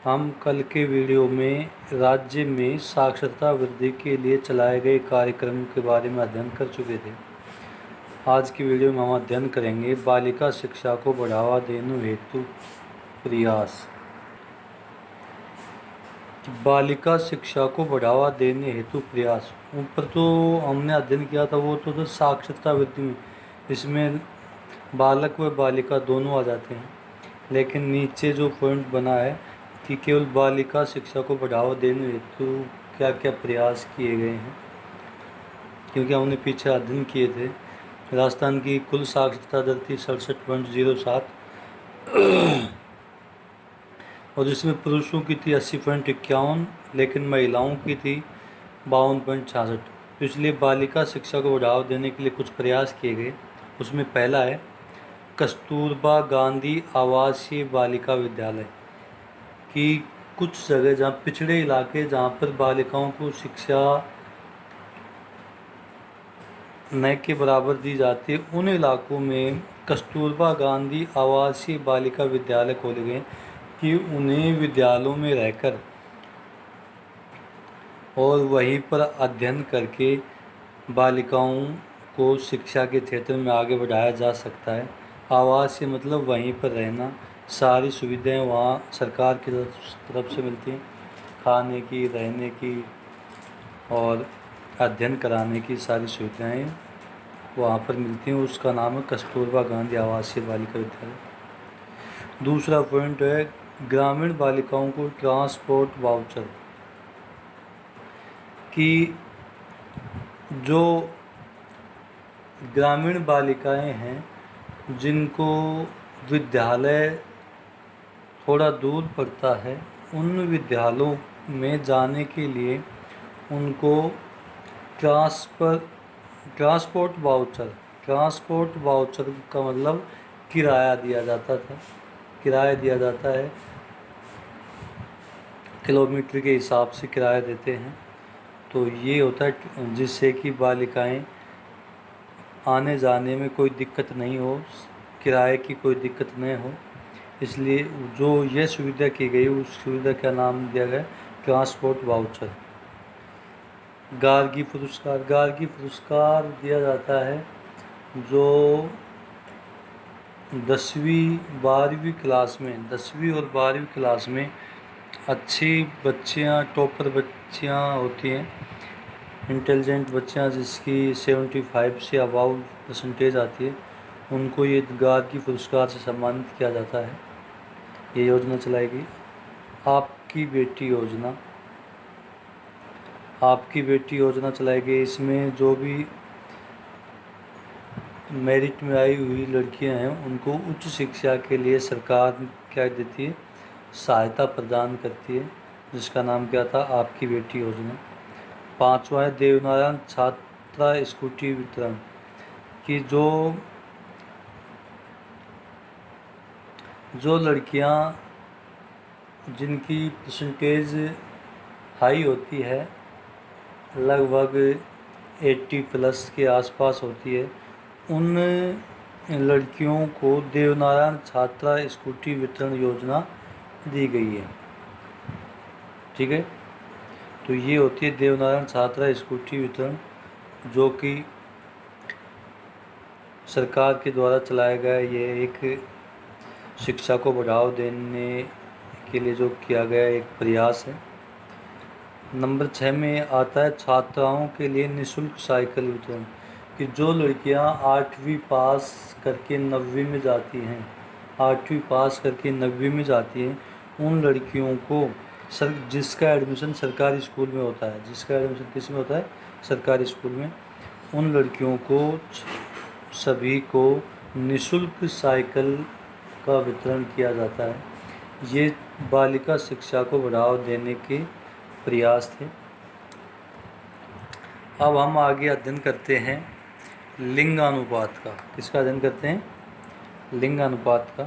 हम कल के वीडियो में राज्य में साक्षरता वृद्धि के लिए चलाए गए कार्यक्रम के बारे में अध्ययन कर चुके थे। आज की वीडियो में हम अध्ययन करेंगे बालिका शिक्षा को बढ़ावा देने हेतु प्रयास। बालिका शिक्षा को बढ़ावा देने हेतु प्रयास, ऊपर तो हमने अध्ययन किया था वो तो साक्षरता वृद्धि में, इसमें बालक व बालिका दोनों आ जाते हैं। लेकिन नीचे जो पॉइंट बना है कि केवल बालिका शिक्षा को बढ़ावा देने हेतु क्या क्या प्रयास किए गए हैं, क्योंकि हमने पीछे अध्ययन किए थे। राजस्थान की कुल साक्षरता दर थी 67.07 और जिसमें पुरुषों की थी 80.51, लेकिन महिलाओं की थी 52.66। तो इसलिए बालिका शिक्षा को बढ़ावा देने के लिए कुछ प्रयास किए गए। उसमें पहला है कस्तूरबा गांधी आवासीय बालिका विद्यालय, कि कुछ जगह जहाँ पिछड़े इलाके जहाँ पर बालिकाओं को शिक्षा न के बराबर दी जाती है, उन इलाकों में कस्तूरबा गांधी आवासीय बालिका विद्यालय खोले गए कि उन्हें विद्यालयों में रहकर और वहीं पर अध्ययन करके बालिकाओं को शिक्षा के क्षेत्र में आगे बढ़ाया जा सकता है। आवासीय मतलब वहीं पर रहना, सारी सुविधाएं वहाँ सरकार की तरफ से मिलती हैं, खाने की, रहने की और अध्ययन कराने की सारी सुविधाएं वहाँ पर मिलती हैं। उसका नाम है कस्तूरबा गांधी आवासीय बालिका विद्यालय। दूसरा पॉइंट है ग्रामीण बालिकाओं को ट्रांसपोर्ट वाउचर, कि जो ग्रामीण बालिकाएं हैं जिनको विद्यालय थोड़ा दूर पड़ता है, उन विद्यालयों में जाने के लिए उनको ट्रांसपोर्ट वाउचर का मतलब किराया दिया जाता था। किराया दिया जाता है, किलोमीटर के हिसाब से किराया देते हैं। तो ये होता है जिससे कि बालिकाएं आने जाने में कोई दिक्कत नहीं हो, किराए की कोई दिक्कत नहीं हो। इसलिए जो ये सुविधा की गई उस सुविधा का नाम दिया गया ट्रांसपोर्ट वाउचर। गार्गी पुरस्कार दिया जाता है जो 10वीं और 12वीं क्लास में अच्छी बच्चियां, टॉपर बच्चियां होती हैं, इंटेलिजेंट बच्चियां जिसकी 75 से अबाव परसेंटेज आती है, उनको ये गार्गी पुरस्कार से सम्मानित किया जाता है। ये योजना चलाई गई। आपकी बेटी योजना चलाई गई। इसमें जो भी मेरिट में आई हुई लड़कियां हैं उनको उच्च शिक्षा के लिए सरकार क्या देती है, सहायता प्रदान करती है, जिसका नाम क्या था, आपकी बेटी योजना। पांचवा है देवनारायण छात्रा स्कूटी वितरण, कि जो लड़कियां जिनकी परसेंटेज हाई होती है, लगभग 80 प्लस के आसपास होती है, उन लड़कियों को देवनारायण छात्रा स्कूटी वितरण योजना दी गई है। ठीक है, तो ये होती है देवनारायण छात्रा स्कूटी वितरण, जो कि सरकार के द्वारा चलाया गया ये एक शिक्षा को बढ़ावा देने के लिए जो किया गया एक प्रयास है। नंबर 6 में आता है छात्राओं के लिए निःशुल्क साइकिल वितरण, कि जो लड़कियां 8वीं पास करके 9वीं में जाती हैं, 8वीं पास करके 9वीं में जाती हैं, उन लड़कियों को जिसका एडमिशन सरकारी स्कूल में होता है, जिसका एडमिशन किस में होता है, सरकारी स्कूल में, उन लड़कियों को सभी को निःशुल्क साइकिल का वितरण किया जाता है। ये बालिका शिक्षा को बढ़ावा देने के प्रयास थे। अब हम आगे अध्ययन करते हैं लिंगानुपात का। किसका अध्ययन करते हैं, लिंगानुपात का।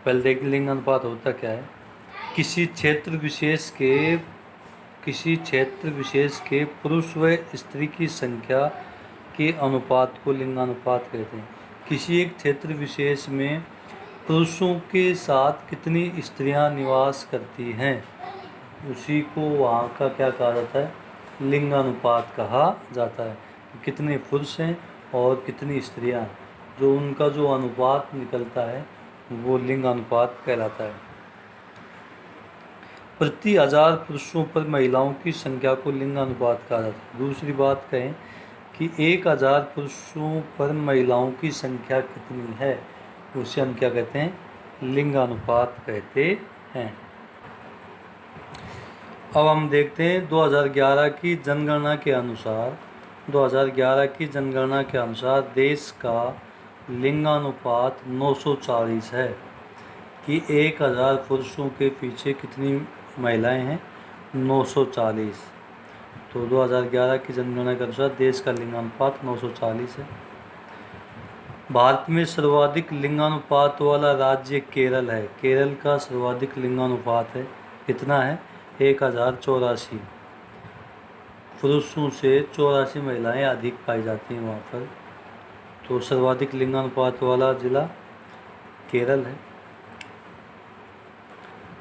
पहले देखिए लिंगानुपात होता क्या है। किसी क्षेत्र विशेष के पुरुष व स्त्री की संख्या के अनुपात को लिंगानुपात कहते हैं। किसी एक क्षेत्र विशेष में पुरुषों के साथ कितनी स्त्रियां निवास करती हैं, उसी को वहाँ का क्या कहा जाता है, लिंगानुपात कहा जाता है। कितने पुरुष हैं और कितनी स्त्रियां, जो उनका जो अनुपात निकलता है वो लिंगानुपात कहलाता है। प्रति 1000 पुरुषों पर महिलाओं की संख्या को लिंगानुपात कहा जाता है। दूसरी बात कहें कि 1000 पुरुषों पर महिलाओं की संख्या कितनी है, उसे हम क्या कहते हैं, लिंगानुपात कहते हैं। अब हम देखते हैं 2011 की जनगणना के अनुसार, 2011 की जनगणना के अनुसार देश का लिंगानुपात 940 है कि 1000 पुरुषों के पीछे कितनी महिलाएं हैं, 940। तो 2011 की जनगणना के अनुसार देश का लिंगानुपात 940 है। भारत में सर्वाधिक लिंगानुपात वाला राज्य केरल है। केरल का सर्वाधिक लिंगानुपात है, कितना है, 1084। पुरुषों से 84 महिलाएं अधिक पाई जाती हैं वहाँ पर। तो सर्वाधिक लिंगानुपात वाला जिला केरल है।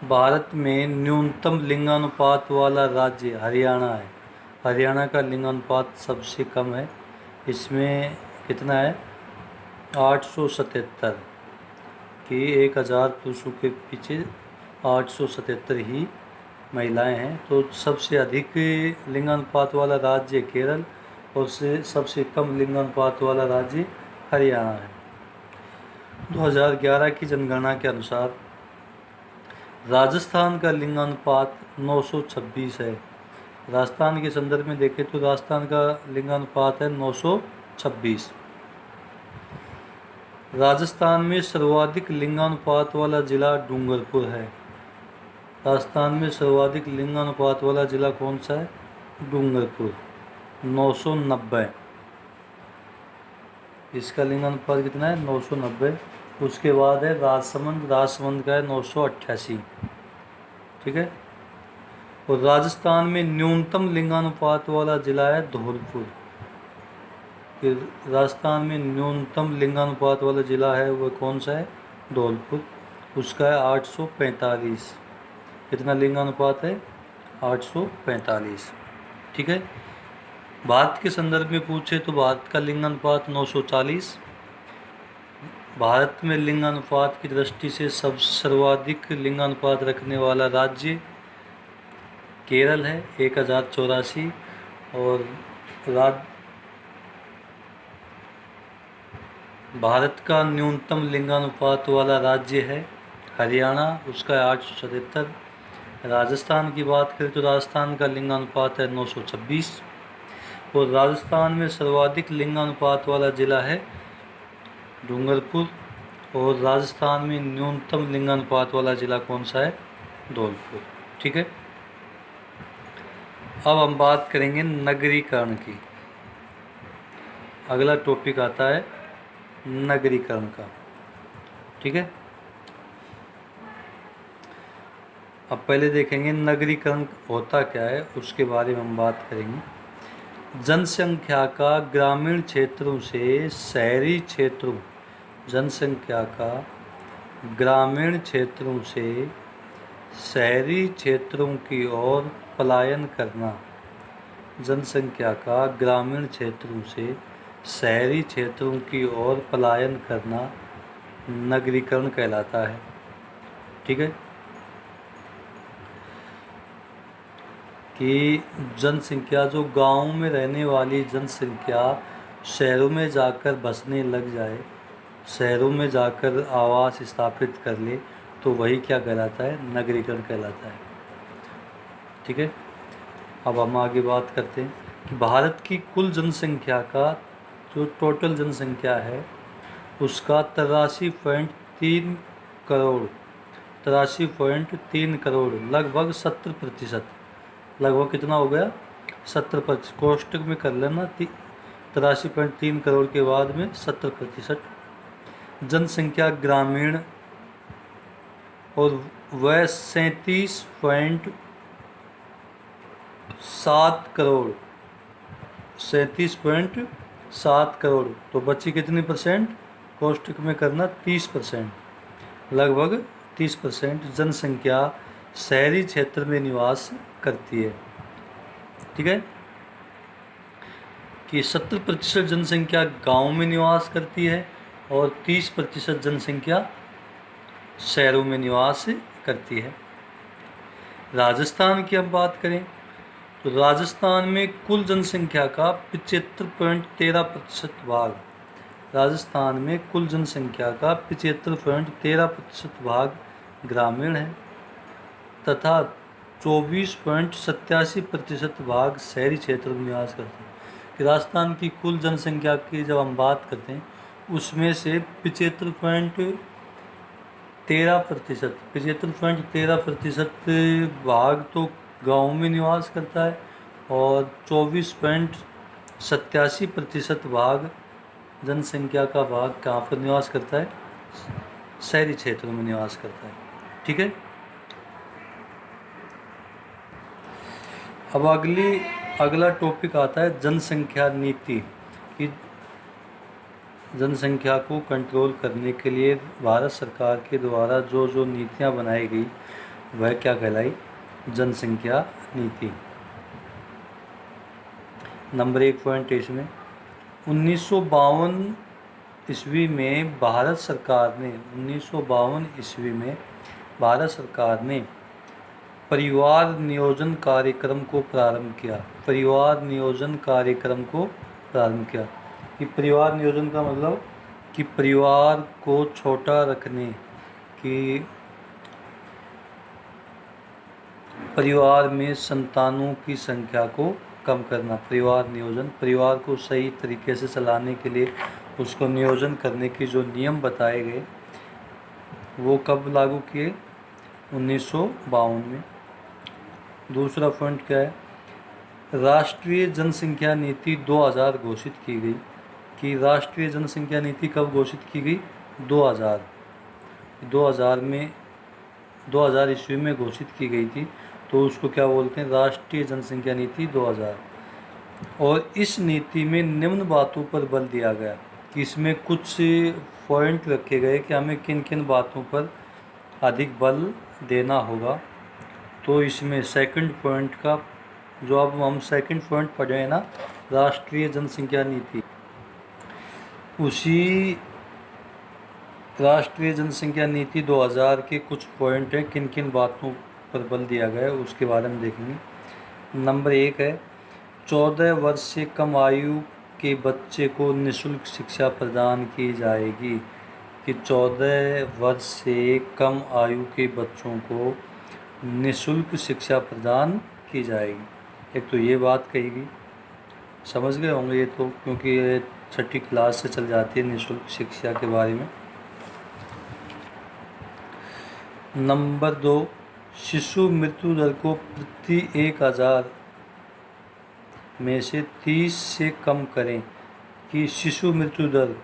भारत में न्यूनतम लिंगानुपात वाला राज्य हरियाणा है। हरियाणा का लिंगानुपात सबसे कम है, इसमें कितना है, 877 कि 1000 पुरुषों के पीछे 877 ही महिलाएं हैं। तो सबसे अधिक लिंगानुपात वाला राज्य केरल और सबसे कम लिंगानुपात वाला राज्य हरियाणा है। 2011 की जनगणना के अनुसार राजस्थान का लिंगानुपात 926 है। राजस्थान के संदर्भ में देखें तो राजस्थान का लिंगानुपात है 926। राजस्थान में सर्वाधिक लिंगानुपात वाला जिला डूंगरपुर है। राजस्थान में सर्वाधिक लिंगानुपात वाला जिला कौन सा है, डूंगरपुर, 990। इसका लिंगानुपात कितना है, 990। उसके बाद है राजसमंद, राजसमंद का है 988। ठीक है। और राजस्थान में न्यूनतम लिंगानुपात वाला जिला है धौलपुर। राजस्थान में न्यूनतम लिंगानुपात वाला जिला है वो कौन सा है, धौलपुर, उसका है 845। कितना लिंगानुपात है, 845। ठीक है। भारत के संदर्भ में पूछे तो भारत का लिंगानुपात 940। भारत में लिंगानुपात की दृष्टि से सर्वाधिक लिंगानुपात रखने वाला राज्य केरल है, 1084। और भारत का न्यूनतम लिंगानुपात वाला राज्य है हरियाणा, उसका है 877। राजस्थान की बात करें तो राजस्थान का लिंगानुपात है 926। और राजस्थान में सर्वाधिक लिंगानुपात वाला जिला है डूंगरपुर। और राजस्थान में न्यूनतम लिंगानुपात वाला जिला कौन सा है, धौलपुर। ठीक है। अब हम बात करेंगे नगरीकरण की। अगला टॉपिक आता है नगरीकरण का। ठीक है। अब पहले देखेंगे नगरीकरण होता क्या है, उसके बारे में हम बात करेंगे। जनसंख्या का ग्रामीण क्षेत्रों से शहरी क्षेत्रों, जनसंख्या का ग्रामीण क्षेत्रों से शहरी क्षेत्रों की ओर पलायन करना। जनसंख्या का ग्रामीण क्षेत्रों से शहरी क्षेत्रों की ओर पलायन करना नगरीकरण कहलाता है। ठीक है। कि जनसंख्या, जो गाँव में रहने वाली जनसंख्या शहरों में जाकर बसने लग जाए, शहरों में जाकर आवास स्थापित कर ले, तो वही क्या कहलाता है, नगरीकरण कहलाता है। ठीक है। अब हम आगे बात करते हैं कि भारत की कुल जनसंख्या का जो टोटल जनसंख्या है उसका 83.3 करोड़, 83.3 करोड़, लगभग 70%। लगभग कितना हो गया, 70%। कोष्टक में कर लेना, 83.3 करोड़ के बाद में 70% जनसंख्या ग्रामीण और वह 37.7 करोड़, 37.7 करोड़। तो बची कितनी परसेंट, कोष्टक में करना 30%। लगभग 30% जनसंख्या शहरी क्षेत्र में निवास करती है। ठीक है, कि 70% जनसंख्या गांव में निवास करती है और 30% जनसंख्या शहरों में निवास करती है। राजस्थान की अब बात करें तो राजस्थान में कुल जनसंख्या का 75.13% भाग, राजस्थान में कुल जनसंख्या का 75.13% भाग ग्रामीण है तथा 24.87% भाग शहरी क्षेत्र में निवास करते हैं। कि राजस्थान की कुल जनसंख्या की जब हम बात करते हैं उसमें से 75.13% भाग तो गाँव में निवास करता है और 24.87% भाग जनसंख्या का भाग कहाँ पर निवास करता है, शहरी क्षेत्रों में निवास करता है। ठीक है, अब अगला टॉपिक आता है जनसंख्या नीति। कि जनसंख्या को कंट्रोल करने के लिए भारत सरकार के द्वारा जो जो नीतियाँ बनाई गई वह क्या कहलाई, जनसंख्या नीति। नंबर 1 पॉइंट इसमें 1952 ईस्वी में भारत सरकार ने परिवार नियोजन कार्यक्रम को प्रारंभ किया। कि परिवार नियोजन का मतलब कि परिवार को छोटा रखने की, परिवार में संतानों की संख्या को कम करना। परिवार नियोजन, परिवार को सही तरीके से चलाने के लिए उसको नियोजन करने की जो नियम बताए गए वो कब लागू किए, 1952 में। दूसरा पॉइंट क्या है, राष्ट्रीय जनसंख्या नीति 2000 घोषित की गई। कि राष्ट्रीय जनसंख्या नीति कब घोषित की गई, 2000 ईस्वी में घोषित की गई थी। तो उसको क्या बोलते हैं, राष्ट्रीय जनसंख्या नीति 2000। और इस नीति में निम्न बातों पर बल दिया गया कि इसमें कुछ पॉइंट रखे गए कि हमें किन किन बातों पर अधिक बल देना होगा। तो इसमें सेकंड पॉइंट का जो अब हम सेकंड पॉइंट पढ़ रहे हैं ना, राष्ट्रीय जनसंख्या नीति, उसी राष्ट्रीय जनसंख्या नीति 2000 के कुछ पॉइंट हैं, किन किन बातों पर बल दिया गया है उसके बारे में देखेंगे। नंबर 1 है 14 वर्ष से कम आयु के बच्चे को निःशुल्क शिक्षा प्रदान की जाएगी। कि 14 वर्ष से कम आयु के बच्चों को निःशुल्क शिक्षा प्रदान की जाएगी। एक तो ये बात कही गई, समझ गए होंगे ये तो, क्योंकि ये 6ठी क्लास से चल जाती है निःशुल्क शिक्षा के बारे में। नंबर 2 शिशु मृत्यु दर को प्रति 1000 में से 30 से कम करें। कि शिशु मृत्यु दर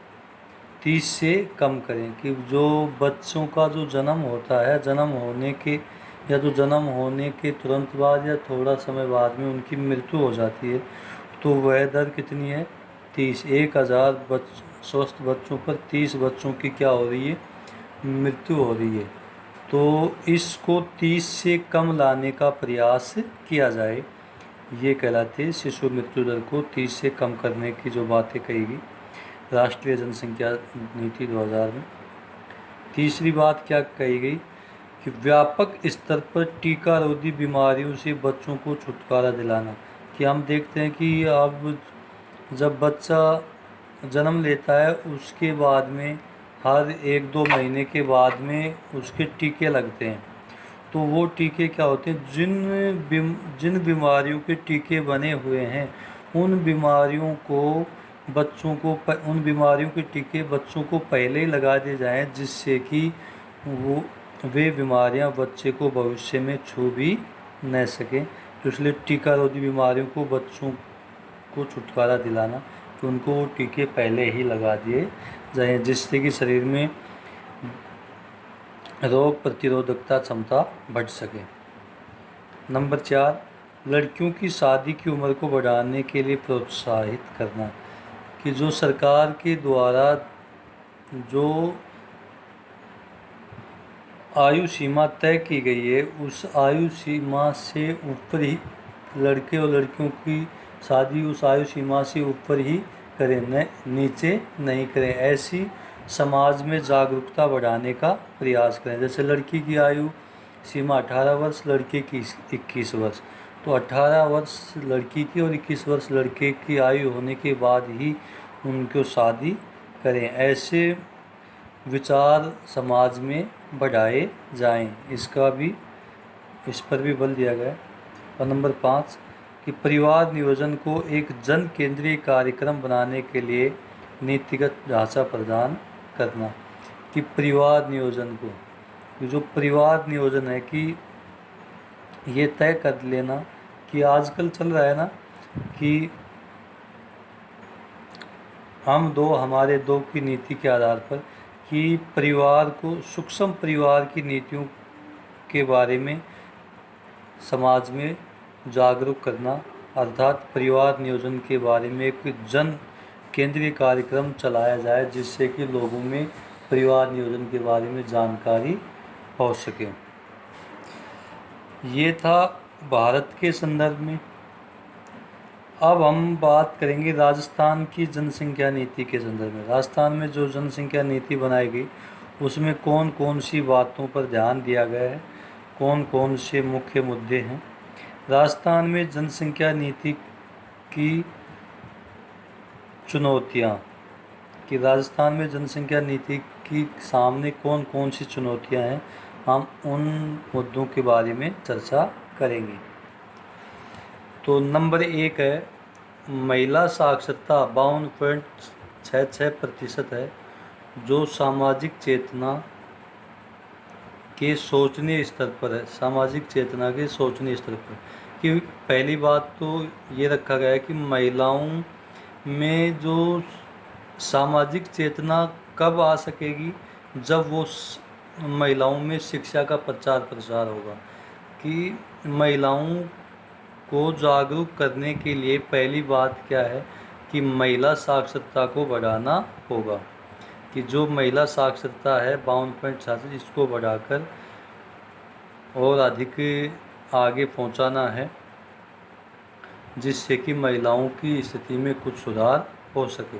30 से कम करें। कि जो बच्चों का जो जन्म होता है, जन्म होने के तुरंत बाद या थोड़ा समय बाद में उनकी मृत्यु हो जाती है, तो वह दर कितनी है, 30। 1000 स्वस्थ बच्चों पर 30 बच्चों की क्या हो रही है, मृत्यु हो रही है। तो इसको 30 से कम लाने का प्रयास किया जाए, ये कहलाती है शिशु मृत्यु दर को 30 से कम करने की जो बातें कहेगी राष्ट्रीय जनसंख्या नीति 2000 में। तीसरी बात क्या कही गई कि व्यापक स्तर पर टीकारोधी बीमारियों से बच्चों को छुटकारा दिलाना। कि हम देखते हैं कि अब जब बच्चा जन्म लेता है उसके बाद में हर 1-2 महीने के बाद में उसके टीके लगते हैं। तो वो टीके क्या होते हैं, जिन बीमारियों के टीके बने हुए हैं उन बीमारियों के टीके बच्चों को पहले ही लगा दिए जाएं, जिससे कि वे बीमारियां बच्चे को भविष्य में छू भी न सकें। तो इसलिए टीकारोधी बीमारियों को बच्चों को छुटकारा दिलाना, तो उनको वो टीके पहले ही लगा दिए जाएं, जिससे कि शरीर में रोग प्रतिरोधकता क्षमता बढ़ सके। नंबर 4 लड़कियों की शादी की उम्र को बढ़ाने के लिए प्रोत्साहित करना। कि जो सरकार के द्वारा जो आयु सीमा तय की गई है उस आयु सीमा से ऊपर ही लड़के और लड़कियों की शादी उस आयु सीमा से ऊपर ही करें, न नीचे नहीं करें। ऐसी समाज में जागरूकता बढ़ाने का प्रयास करें। जैसे लड़की की आयु सीमा 18 वर्ष, लड़के की 21 वर्ष, तो 18 वर्ष लड़की की और 21 वर्ष लड़के की आयु होने के बाद ही उनको शादी करें। ऐसे विचार समाज में बढ़ाए जाएं, इस पर भी बल दिया गया है। और नंबर 5 कि परिवार नियोजन को एक जन केंद्रीय कार्यक्रम बनाने के लिए नीतिगत ढांचा प्रदान करना। कि परिवार नियोजन को, जो परिवार नियोजन है कि ये तय कर लेना कि आजकल चल रहा है ना कि हमारे दो की नीति के आधार पर कि परिवार को सूक्ष्म परिवार की नीतियों के बारे में समाज में जागरूक करना, अर्थात परिवार नियोजन के बारे में एक जन केंद्रीय कार्यक्रम चलाया जाए जिससे कि लोगों में परिवार नियोजन के बारे में जानकारी हो सके। ये था भारत के संदर्भ में। अब हम बात करेंगे राजस्थान की जनसंख्या नीति के संदर्भ में। राजस्थान में जो जनसंख्या नीति बनाई गई उसमें कौन कौन सी बातों पर ध्यान दिया गया है, कौन कौन से मुख्य मुद्दे हैं। राजस्थान में जनसंख्या नीति की चुनौतियाँ, कि राजस्थान में जनसंख्या नीति की सामने कौन कौन सी चुनौतियाँ हैं, हम उन मुद्दों के बारे में चर्चा करेंगे। तो नंबर 1 है महिला साक्षरता 52.66% है, जो सामाजिक चेतना के सोचने स्तर पर है। सामाजिक चेतना के सोचने स्तर पर कि पहली बात तो ये रखा गया है कि महिलाओं में जो सामाजिक चेतना कब आ सकेगी, जब वो महिलाओं में शिक्षा का प्रचार प्रसार होगा। कि महिलाओं को जागरूक करने के लिए पहली बात क्या है कि महिला साक्षरता को बढ़ाना होगा। कि जो महिला साक्षरता है 52.66, इसको बढ़ाकर और अधिक आगे पहुंचाना है जिससे कि महिलाओं की स्थिति में कुछ सुधार हो सके।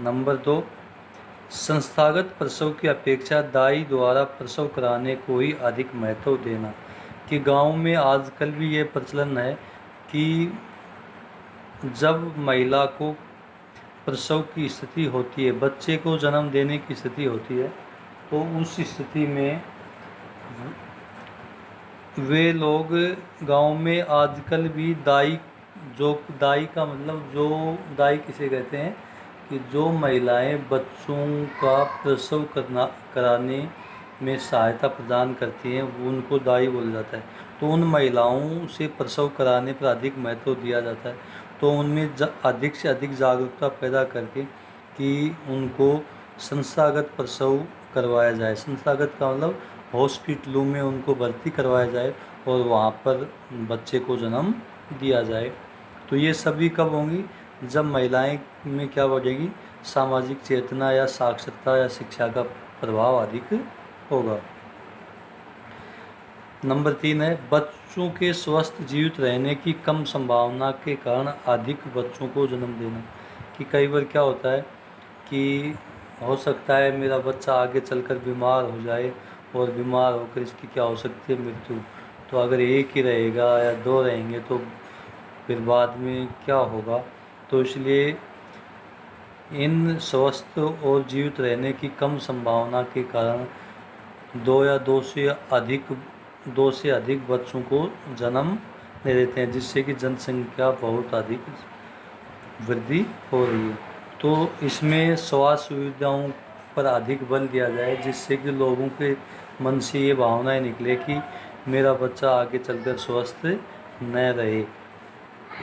नंबर 2 संस्थागत प्रसव की अपेक्षा दाई द्वारा प्रसव कराने को ही अधिक महत्व देना। कि गांव में आजकल भी ये प्रचलन है कि जब महिला को प्रसव की स्थिति होती है, बच्चे को जन्म देने की स्थिति होती है, तो उस स्थिति में वे लोग गांव में आजकल भी दाई, जो दाई का मतलब जो दाई किसे कहते हैं कि जो महिलाएं बच्चों का प्रसव कराने में सहायता प्रदान करती हैं, वो उनको दाई बोला जाता है। तो उन महिलाओं से प्रसव कराने पर अधिक महत्व दिया जाता है। तो उनमें अधिक से अधिक जागरूकता पैदा करके कि उनको संस्थागत प्रसव करवाया जाए। संस्थागत का मतलब हॉस्पिटलों में उनको भर्ती करवाया जाए और वहाँ पर बच्चे को जन्म दिया जाए। तो ये सभी कब होंगी, जब महिलाएं में क्या बढ़ेगी, सामाजिक चेतना या साक्षरता या शिक्षा का प्रभाव अधिक होगा। नंबर 3 है बच्चों के स्वस्थ जीवित रहने की कम संभावना के कारण अधिक बच्चों को जन्म देना। कि कई बार क्या होता है कि हो सकता है मेरा बच्चा आगे चलकर बीमार हो जाए और बीमार होकर इसकी क्या हो सकती है, मृत्यु। तो अगर एक ही रहेगा या 2 रहेंगे तो फिर बाद में क्या होगा। तो इसलिए इन स्वस्थ और जीवित रहने की कम संभावना के कारण 2 से अधिक बच्चों को जन्म दे देते हैं, जिससे कि जनसंख्या बहुत अधिक वृद्धि हो रही है। तो इसमें स्वास्थ्य सुविधाओं पर अधिक बल दिया जाए जिससे कि लोगों के मन से ये भावनाएं निकले कि मेरा बच्चा आगे चलकर स्वस्थ न रहे।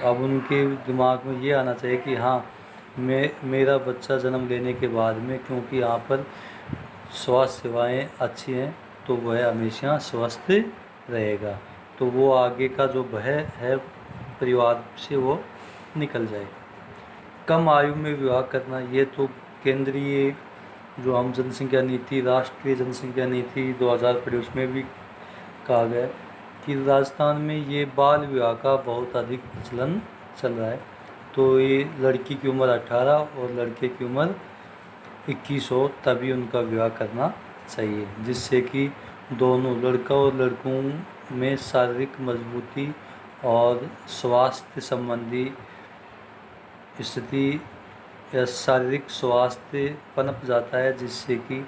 अब उनके दिमाग में ये आना चाहिए कि हाँ, मेरा बच्चा जन्म लेने के बाद में, क्योंकि यहाँ पर स्वास्थ्य सेवाएं अच्छी हैं, तो वह हमेशा स्वस्थ रहेगा। तो वो आगे का जो भय है परिवार से वो निकल जाए। कम आयु में विवाह करना, ये तो केंद्रीय जो हम जनसंख्या नीति, राष्ट्रीय जनसंख्या नीति 2000 पढ़ी, उसमें भी कहा गया है कि राजस्थान में ये बाल विवाह का बहुत अधिक प्रचलन चल रहा है। तो ये लड़की की उम्र 18 और लड़के की उम्र 21 हो तभी उनका विवाह करना चाहिए, जिससे कि दोनों लड़का और लड़कों में शारीरिक मजबूती और स्वास्थ्य संबंधी स्थिति या शारीरिक स्वास्थ्य पनप जाता है, जिससे कि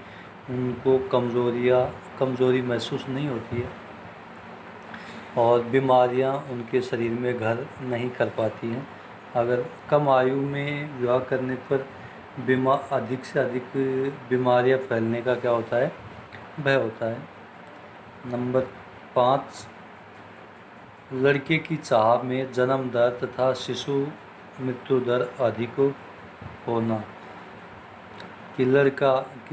उनको कमज़ोरी महसूस नहीं होती है और बीमारियां उनके शरीर में घर नहीं कर पाती हैं। अगर कम आयु में विवाह करने पर अधिक से अधिक बीमारियां फैलने का क्या होता है, भय होता है। नंबर 5, लड़के की चाह में जन्म दर तथा शिशु मृत्यु दर अधिक होना। कि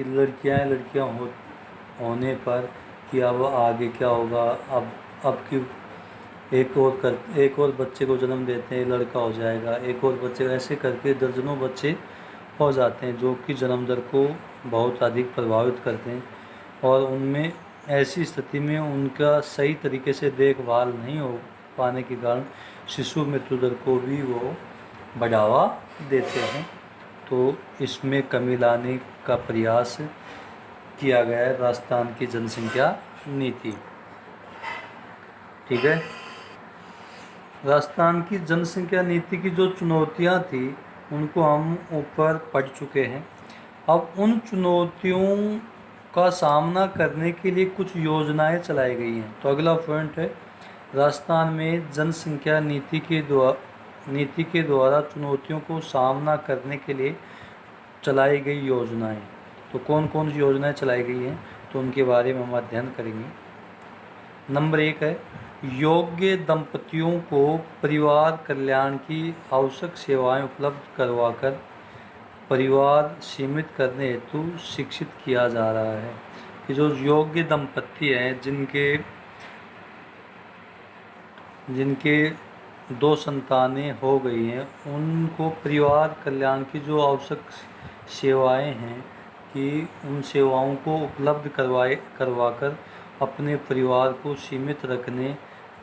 लड़कियां होने पर कि अब आगे क्या होगा, अब कि एक और बच्चे को जन्म देते हैं, लड़का हो जाएगा, एक और बच्चे, ऐसे करके दर्जनों बच्चे हो जाते हैं, जो कि जन्म दर को बहुत अधिक प्रभावित करते हैं और उनमें ऐसी स्थिति में उनका सही तरीके से देखभाल नहीं हो पाने के कारण शिशु मृत्यु दर को भी वो बढ़ावा देते हैं। तो इसमें कमी लाने का प्रयास किया गया है राजस्थान की जनसंख्या नीति। ठीक है। राजस्थान की जनसंख्या नीति की जो चुनौतियां थी उनको हम ऊपर पढ़ चुके हैं। अब उन चुनौतियों का सामना करने के लिए कुछ योजनाएं चलाई गई हैं। तो अगला पॉइंट है, राजस्थान में जनसंख्या नीति के द्वारा चुनौतियों को सामना करने के लिए चलाई गई योजनाएं। तो कौन कौन सी योजनाएं चलाई गई हैं, तो उनके बारे में हम अध्ययन करेंगे। नंबर 1 है, योग्य दंपतियों को परिवार कल्याण की आवश्यक सेवाएं उपलब्ध करवाकर परिवार सीमित करने हेतु शिक्षित किया जा रहा है। कि जो योग्य दंपति हैं, जिनके 2 संतानें हो गई हैं, उनको परिवार कल्याण की जो आवश्यक सेवाएं हैं कि उन सेवाओं को उपलब्ध करवाकर अपने परिवार को सीमित रखने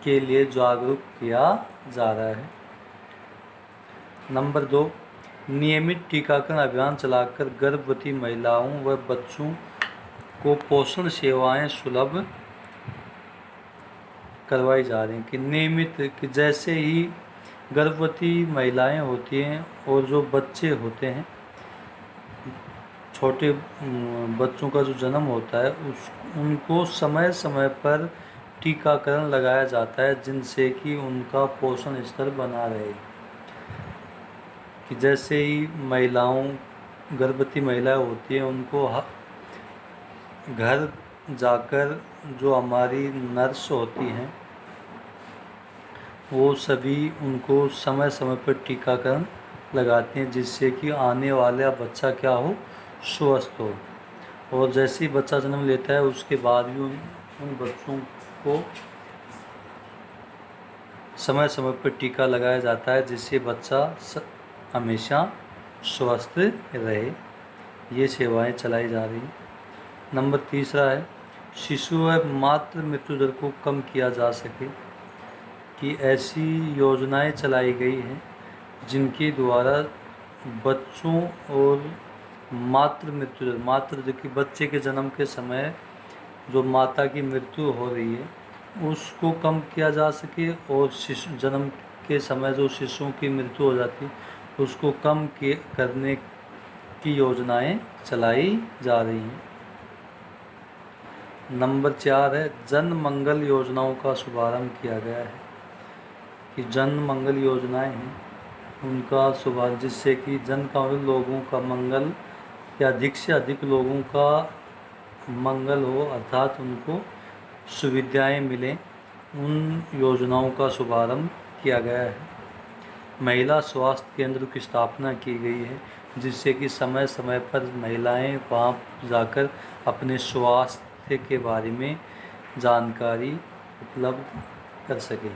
के लिए जागरूक किया जा रहा है। नंबर 2, नियमित टीकाकरण अभियान चलाकर गर्भवती महिलाओं व बच्चों को पोषण सेवाएं सुलभ करवाई जा रही हैं। कि नियमित, कि जैसे ही गर्भवती महिलाएं होती हैं और जो बच्चे होते हैं, छोटे बच्चों का जो जन्म होता है, उनको समय समय पर टीकाकरण लगाया जाता है, जिनसे कि उनका पोषण स्तर बना रहे। कि जैसे ही गर्भवती महिलाएं होती हैं, उनको घर जाकर जो हमारी नर्स होती हैं, वो सभी उनको समय समय पर टीकाकरण लगाते हैं, जिससे कि आने वाला बच्चा क्या हो, स्वस्थ हो। और जैसे ही बच्चा जन्म लेता है उसके बाद भी उन बच्चों को समय समय पर टीका लगाया जाता है, जिससे बच्चा हमेशा स्वस्थ रहे। ये सेवाएं चलाई जा रही हैं। नंबर 3 है, शिशु व मातृ मृत्यु दर को कम किया जा सके। कि ऐसी योजनाएं चलाई गई हैं जिनके द्वारा बच्चों और मातृ की बच्चे के जन्म के समय जो माता की मृत्यु हो रही है उसको कम किया जा सके, और शिशु जन्म के समय जो शिशुओं की मृत्यु हो जाती है उसको कम करने की योजनाएं चलाई जा रही हैं। नंबर 4 है, जन मंगल योजनाओं का शुभारंभ किया गया है। कि जन मंगल योजनाएं हैं उनका शुभारंभ, जिससे कि लोगों का मंगल या अधिक से अधिक लोगों का मंगल हो, अर्थात उनको सुविधाएं मिलें, उन योजनाओं का शुभारंभ किया गया है। महिला स्वास्थ्य केंद्र की स्थापना की गई है, जिससे कि समय समय पर महिलाएं वहाँ जाकर अपने स्वास्थ्य के बारे में जानकारी उपलब्ध कर सकें।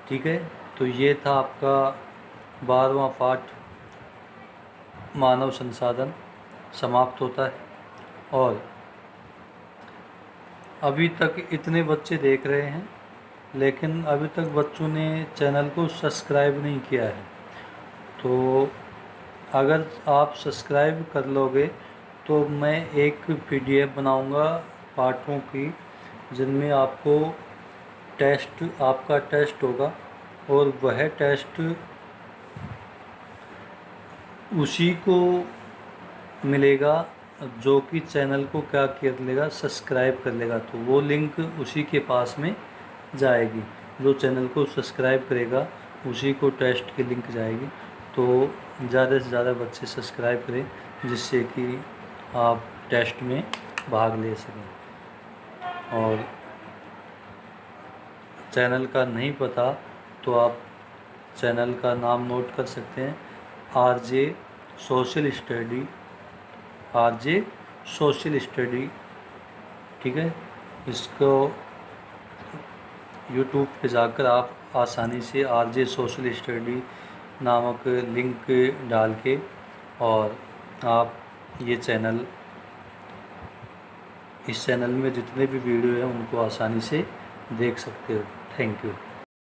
ठीक है। तो ये था आपका 12वां पाठ मानव संसाधन समाप्त होता है। और अभी तक इतने बच्चे देख रहे हैं, लेकिन अभी तक बच्चों ने चैनल को सब्सक्राइब नहीं किया है। तो अगर आप सब्सक्राइब कर लोगे तो मैं एक PDF बनाऊंगा पाठों की, जिनमें आपका टेस्ट होगा, और वह टेस्ट उसी को मिलेगा जो कि चैनल को क्या कर लेगा, सब्सक्राइब कर लेगा। तो वो लिंक उसी के पास में जाएगी, जो चैनल को सब्सक्राइब करेगा उसी को टेस्ट की लिंक जाएगी। तो ज़्यादा से ज़्यादा बच्चे सब्सक्राइब करें, जिससे कि आप टेस्ट में भाग ले सकें। और चैनल का नहीं पता तो आप चैनल का नाम नोट कर सकते हैं, RJ social study, RJ social study, ठीक है। इसको यूट्यूब पे जाकर आप आसानी से RJ सोशल स्टडी नामक लिंक डाल के और आप इस चैनल में जितने भी वीडियो हैं उनको आसानी से देख सकते हो। Thank you.